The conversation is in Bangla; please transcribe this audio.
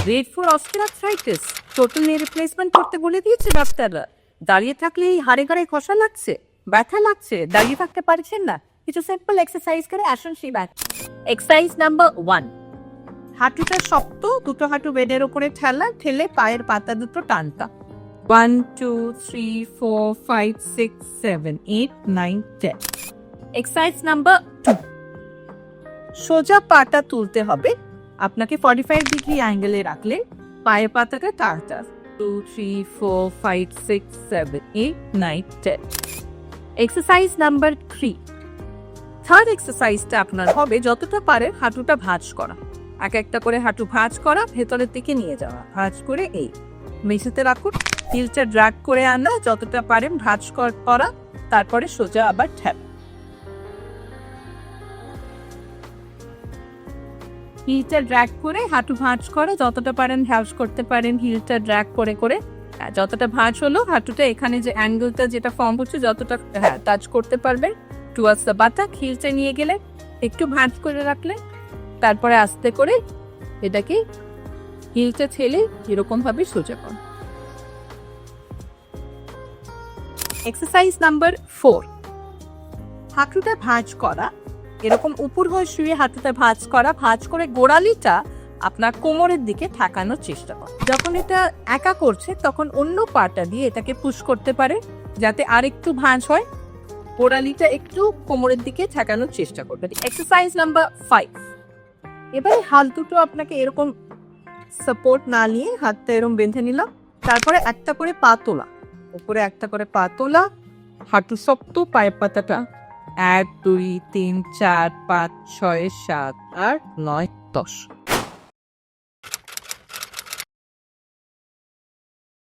গ্রেড 4 অস্টিওআর্থ্রাইটিস টোটাল নি রিপ্লেসমেন্ট করতে বলে দিয়েছে ডাক্তাররা। দাঁড়িয়ে থাকলে এই হাড়ে গাড়ে ঘষা লাগছে, ব্যথা লাগছে, দাঁড়িয়ে থাকতে পারছেন না, কিছু সিম্পল এক্সারসাইজ করে আসুন সেই ব্যথা। এক্সারসাইজ নাম্বার 1, হাঁটুটা শক্ত, দুটো হাঁটু বেডের উপরে ঠেলে পায়ের পাতা দুটো টানতা। 1 2 3 4 5 6 7 8 9 10। এক্সারসাইজ নাম্বার 2, সোজা পাটা তুলতে হবে। আপনাকে 45 ডিগ্রি অ্যাঙ্গেলে রাখলে পায়ের পাতাটা টানতা। 2 3 4 5 6 7 8 9 10। এক্সারসাইজ নাম্বার 3, থার্ড এক্সারসাইজটা আপনার হবে যতটা পারেন হাঁটুটা ভাঁজ করা। এক একটা করে হাঁটু ভাঁজ করা, ভেতরের দিকে নিয়ে যাওয়া, ভাঁজ করে এই মেঝেতে রাখুন, হিলটা ড্র্যাগ করে আনা, যতটা পারেন ভাঁজ করা, তারপরে সোজা আবার ঠ্যাপ। হিলটা ড্র্যাগ করে হাঁটু ভাঁজ করা, যতটা পারেন ভাঁজ করতে পারেন, হিলটা ড্র্যাগ করে করে যতটা ভাঁজ হলো হাঁটুটা এখানে যে অ্যাঙ্গেলটা যেটা ফর্ম হচ্ছে যতটা টাচ করতে পারবেন টুয়ার্ডস দ্য বাটাক, হিলটা নিয়ে গেলে একটু ভাঁজ করে রাখলে, তারপরে আস্তে করে এটাকে হিলটা ঠেলে এরকম ভাবে সোজা করুন। এক্সারসাইজ নাম্বার 4, হাঁটুটা ভাঁজ করা, এরকম উপর হয়ে শুয়ে হাঁটুটা ভাঁজ করা, ভাঁজ করে গোড়ালিটা আপনার কোমরের দিকে ঠেকানোর চেষ্টা করুন। যখন এটা একা করছে তখন অন্য পাটা দিয়ে এটাকে পুশ করতে পারে যাতে আরেকটু ভাঁজ হয়, গোড়ালিটা একটু কোমরের দিকে ঠেকানোর চেষ্টা করবেন। এক্সারসাইজ নাম্বার 5, এবারে হাত দুটো আপনাকে এরকম সাপোর্ট না নিয়ে হাতটা এরকম বেঁধে নিলাম, তারপরে একটা করে পা তোলা, উপরে একটা করে পা তোলা, হাঁটু শক্ত, পায়ের পাতাটা 1 2 3 4 5 6 7 8 9 10।